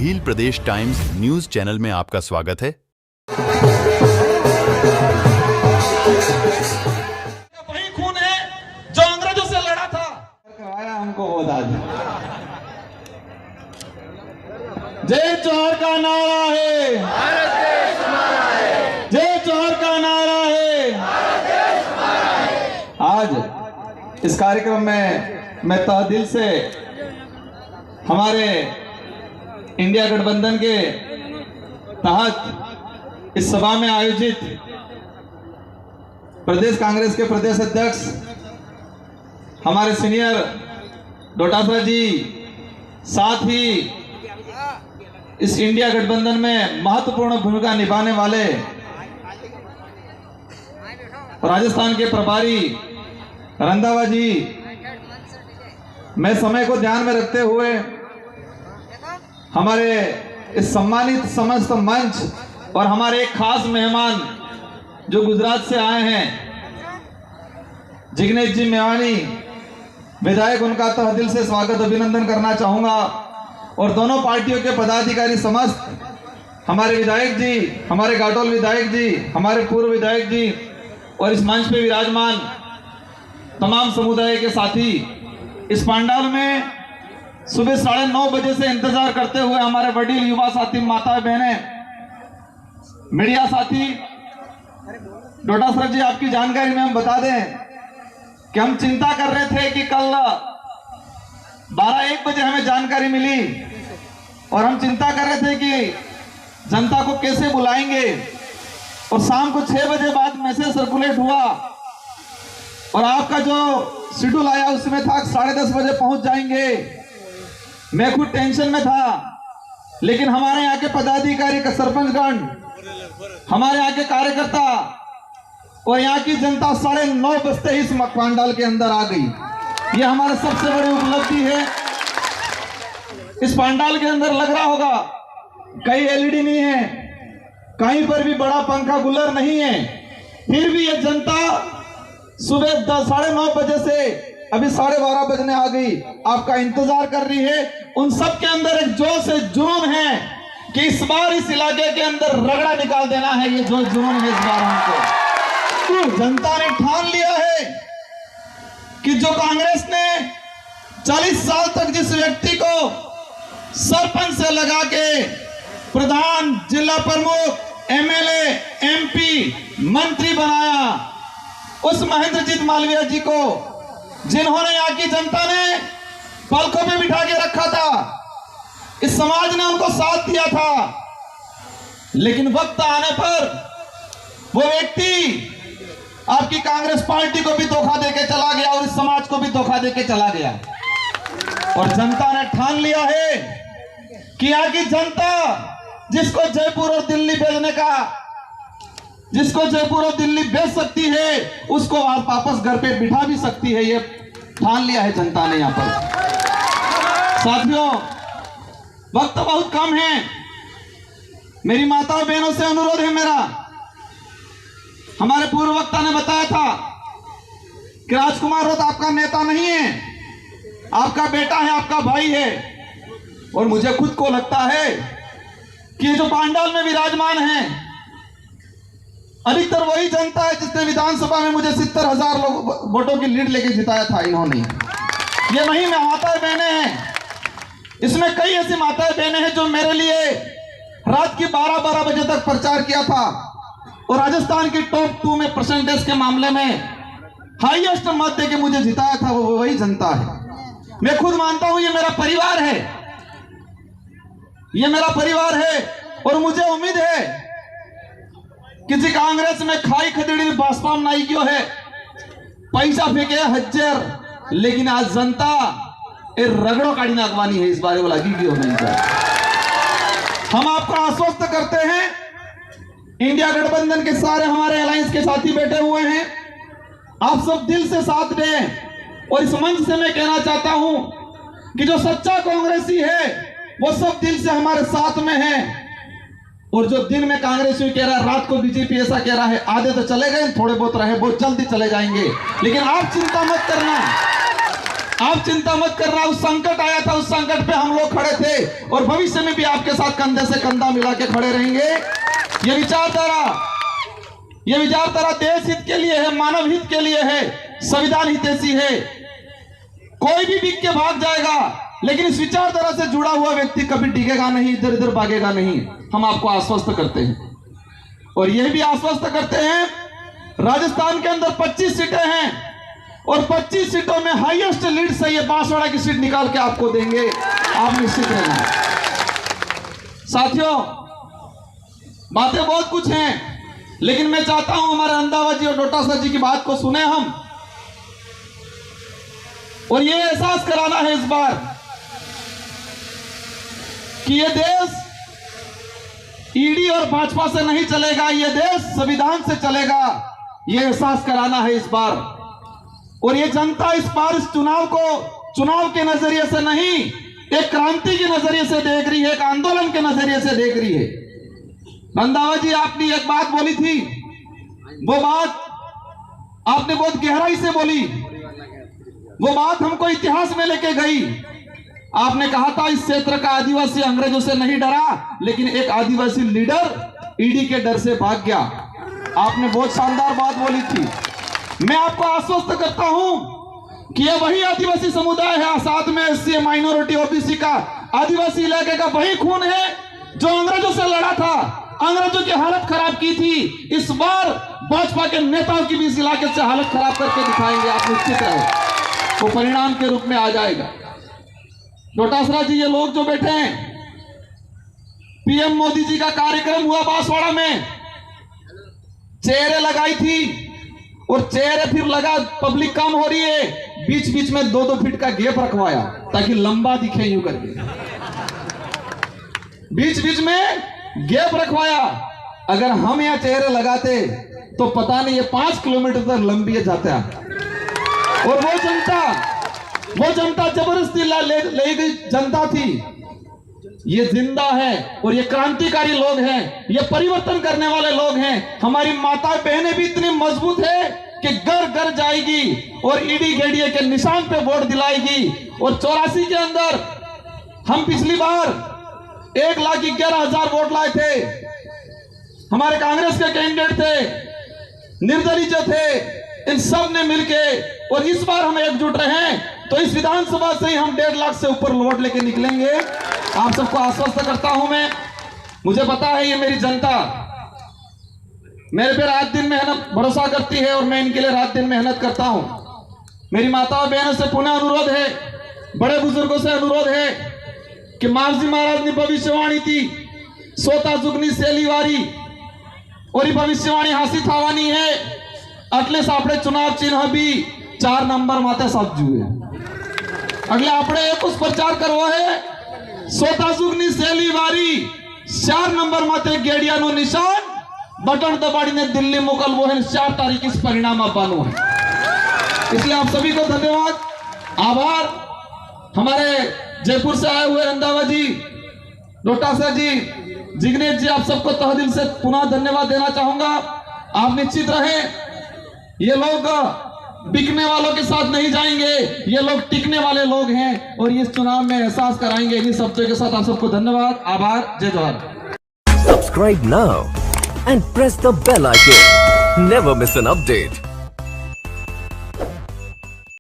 भील प्रदेश times news channel में आपका स्वागत है। वही खून है जो अंग्रेजों से लड़ा था। करवाया हमको वो दादी। जय जोहर का नारा है, भारत देश हमारा है। जय जोहर का नारा है, भारत देश हमारा है। आज इस कार्यक्रम में मैं तहे दिल से हमारे इंडिया गठबंधन के तहत इस सभा में आयोजित प्रदेश कांग्रेस के प्रदेश अध्यक्ष हमारे सीनियर डोटासरा जी, साथ ही इस इंडिया गठबंधन में महत्वपूर्ण भूमिका निभाने वाले राजस्थान के प्रभारी रंधावा जी, मैं समय को ध्यान में रखते हुए हमारे इस सम्मानित समस्त मंच और हमारे एक खास मेहमान जो गुजरात से आए हैं, जिग्नेश जी मेवानी विधायक, उनका तहे दिल से स्वागत अभिनंदन करना चाहूंगा। और दोनों पार्टियों के पदाधिकारी समस्त, हमारे विधायक जी, हमारे घाटोल विधायक जी, हमारे पूर्व विधायक जी और इस मंच पे विराजमान तमाम समुदाय के साथी, इस पंडाल में सुबह 9:30 बजे से इंतजार करते हुए हमारे वडील युवा साथी, माता बहने, मीडिया साथी, डोटासरा जी, आपकी जानकारी में हम बता दें कि हम चिंता कर रहे थे कि कल 12-1 बजे हमें जानकारी मिली और हम चिंता कर रहे थे कि जनता को कैसे बुलाएंगे, और शाम को 6 बजे बाद मैसेज सर्कुलेट हुआ और आपका जो शेड्यूल आया उसमें था 10:30 बजे पहुंच जाएंगे। मैं खुद टेंशन में था, लेकिन हमारे यहाँ के पदाधिकारी का सरपंचगण, हमारे यहाँ के कार्यकर्ता और यहाँ की जनता 9:30 बजते ही इस पंडाल के अंदर आ गई। यह हमारा सबसे बड़ी उपलब्धि है। इस पंडाल के अंदर लग रहा होगा कहीं एलईडी नहीं है, कहीं पर भी बड़ा पंखा कूलर नहीं है, फिर भी यह जनता सुबह 9:30 बजे से अभी 12:30 बजने आ गई, आपका इंतजार कर रही है। उन सब के अंदर एक जोश है, जुनून है कि इस बार इस इलाके के अंदर रगड़ा निकाल देना है। ये जो जुनून है इस बार हमको, जनता ने ठान लिया है कि जो कांग्रेस ने 40 साल तक जिस व्यक्ति को सरपंच से लगा के प्रधान, जिला प्रमुख, एमएलए, एमपी, मंत्री बनाया, उस महेंद्रजीत मालवीय जी को, जिन्होंने यहाँ की जनता ने पलकों में बिठा के रखा था, इस समाज ने उनको साथ दिया था, लेकिन वक्त आने पर वो व्यक्ति आपकी कांग्रेस पार्टी को भी धोखा देके चला गया और इस समाज को भी धोखा देके चला गया। और जनता ने ठान लिया है कि यहाँ की जनता जिसको जयपुर और दिल्ली भेजने का, जिसको जयपुर और दिल्ली भेज सकती है, उसको आप वापस घर पे बिठा भी सकती है। ये ठान लिया है जनता ने यहाँ पर। साथियों, वक्त बहुत कम है, मेरी माताओं बहनों से अनुरोध है मेरा। हमारे पूर्व वक्ता ने बताया था कि राजकुमार रोत आपका नेता नहीं है, आपका बेटा है, आपका भाई है। और मुझे खुद को लगता है कि जो पंडाल में विराजमान है, अधिकतर वही जनता है जिसने विधानसभा में मुझे 70,000 वोटों की लीड लेके जिताया था। इन्होंने, ये वही माताएं बहनें हैं। इसमें कई ऐसी माताएं बहनें हैं जो मेरे लिए रात की 12-12 बजे तक प्रचार किया था और राजस्थान की टॉप 2 में परसेंटेज के मामले में हाईएस्ट मत देके मुझे जिताया था। वो वही जनता है। मैं खुद मानता हूं ये मेरा परिवार है, ये मेरा परिवार है। और मुझे उम्मीद है किसी कांग्रेस में खाई खदेड़ी भाजपा में नहीं क्यों है, पैसा फेंके हजार, लेकिन आज जनता ए रगड़ो काढ़ी नागवानी है, इस बारे वो लगी क्यों नहीं। हम आपको आश्वस्त करते हैं, इंडिया गठबंधन के सारे हमारे अलायंस के साथी बैठे हुए हैं, आप सब दिल से साथ दें। और इस मंच से मैं कहना चाहता हूं कि जो सच्चा कांग्रेसी है वो सब दिल से हमारे साथ में है। और जो दिन में कांग्रेस कह रहा है, रात को बीजेपी ऐसा कह रहा है, आधे तो चले गए, थोड़े बहुत रहे, बहुत जल्दी चले जाएंगे। लेकिन आप चिंता मत करना, आप चिंता मत करना, उस संकट आया था, उस संकट पे हम लोग खड़े थे और भविष्य में भी आपके साथ कंधे से कंधा मिला के खड़े रहेंगे। ये विचारधारा देश हित के लिए है, मानव हित के लिए है, संविधान हितैषी है। कोई भी बिक के भाग जाएगा, लेकिन इस विचारधारा से जुड़ा हुआ व्यक्ति कभी डिगेगा नहीं, इधर उधर भागेगा नहीं। हम आपको आश्वस्त करते हैं और यह भी आश्वस्त करते हैं, राजस्थान के अंदर 25 सीटें हैं और 25 सीटों में हाईएस्ट लीड से ये बांसवाड़ा की सीट निकाल के आपको देंगे, आप निश्चित रहना। साथियों, बातें बहुत कुछ हैं, लेकिन मैं चाहता हूं हमारे रंधावा जी और डोटासरा जी की बात को सुने हम, और ये एहसास कराना है इस बार कि ये देश ईडी और भाजपा से नहीं चलेगा, ये देश संविधान से चलेगा। ये एहसास कराना है इस बार। और ये जनता इस बार इस चुनाव को चुनाव के नजरिए से नहीं, एक क्रांति के नजरिए से देख रही है, एक आंदोलन के नजरिए से देख रही है। रंधावा जी, आपने एक बात बोली थी, वो बात आपने बहुत गहराई से बोली, वो बात हमको इतिहास में लेके गई। आपने कहा था इस क्षेत्र का आदिवासी अंग्रेजों से नहीं डरा, लेकिन एक आदिवासी लीडर ईडी के डर से भाग गया। आपने बहुत शानदार बात बोली थी। मैं आपको आश्वस्त करता हूं कि यह वही आदिवासी समुदाय है, साथ में एससी, माइनॉरिटी, ओबीसी का आदिवासी इलाके का वही खून है जो अंग्रेजों से लड़ा था, अंग्रेजों की हालत खराब की थी। इस बार भाजपा के नेताओं की भी इस इलाके से हालत खराब करके दिखाएंगे, आप निश्चित रहे, वो परिणाम के रूप में आ जाएगा। डोटासरा जी, ये लोग जो बैठे हैं, पीएम मोदी जी का कार्यक्रम हुआ बांसवाड़ा में, चेहरे लगाई थी और चेहरे फिर लगा, पब्लिक कम हो रही है, बीच बीच में 2-2 फीट का गैप रखवाया ताकि लंबा दिखे यूं करके, बीच बीच में गैप रखवाया। अगर हम यहाँ चेहरे लगाते तो पता नहीं ये 5 किलोमीटर तक लंबी जाता। और वो जनता जबरदस्ती ले गई जनता थी। ये जिंदा है और ये क्रांतिकारी लोग हैं, ये परिवर्तन करने वाले लोग हैं। हमारी माता बहनें भी इतनी मजबूत है कि घर घर जाएगी और ईडी गेडीए के निशान पे वोट दिलाएगी। और 84 के अंदर हम पिछली बार 1,11,000 वोट लाए थे। हमारे कांग्रेस के कैंडिडेट थे, निर्दलीय जो थे, इन सब ने मिलके, और इस बार हम एकजुट रहे तो इस विधानसभा से ही हम 1.5 लाख से ऊपर वोट लेके निकलेंगे। आप सबको आश्वस्त करता हूं मैं। मुझे पता है ये मेरी जनता मेरे पे रात दिन मेहनत भरोसा करती है और मैं इनके लिए रात दिन मेहनत करता हूं। मेरी माताओं बहनों से पुनः अनुरोध है, बड़े बुजुर्गों से अनुरोध है कि मावजी महाराज ने भविष्यवाणी थी, सोता जुगनी सेलीवारी, और ये भविष्यवाणी हासी थावानी है। अगले सापड़े चुनाव चिन्ह भी 4 नंबर माते साजू है। अगले आपड़े एक उस प्रचार करवा है, सोता जुगनी सेलीवारी 4 नंबर माते गेड़िया नो निशान, बटन दबाड़ी ने दिल्ली मोकल वो है 4 तारीख इस परिणाम बानो है। इसलिए आप सभी को धन्यवाद, आभार। हमारे जयपुर से आए हुए रंधावा जी, डोटासरा जी, जिग्नेश जी, आप सबको तहे दिल से पुनः धन्यवाद देना चाहूंगा। आप निश्चित रहें, ये लोग बिकने वालों के साथ नहीं जाएंगे, ये लोग टिकने वाले लोग हैं और इस चुनाव में एहसास कराएंगे। इन्हीं शब्दों के साथ आप सबको धन्यवाद, आभार, जय जोहार। Subscribe now and press the bell icon. Never miss an update.